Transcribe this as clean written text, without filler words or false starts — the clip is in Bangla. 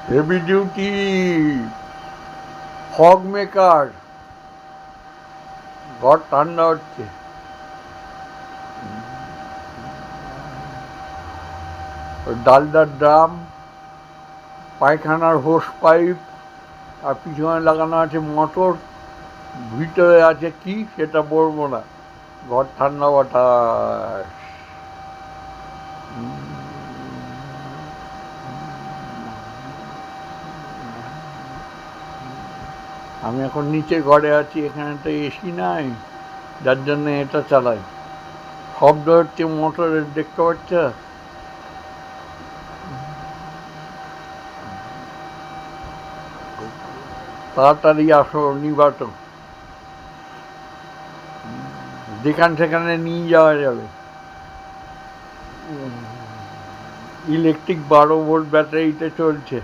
হেভি ডিউটি ফগ মেকার, ঘর ঠান্ডা হচ্ছে। ডালদার ড্রাম, পায়খানার হোস পাইপ, আর পিছনে লাগানো আছে মোটর, ভিতরে আছে কি সেটা বলবো না, ঘর ঠান্ডা বাতাস। আমি এখন নিচে ঘরে আছি, এখানে তো এসি নাই, যার জন্য এটা চালাই। শব্দ হচ্ছে মোটরের, দেখতে পাচ্ছ? তাড়াতাড়ি আসো, নিবাত, যেখান সেখানে নিয়ে যাওয়া যাবে। ইলেকট্রিক 12 ভোল্ট ব্যাটারিতে চলছে।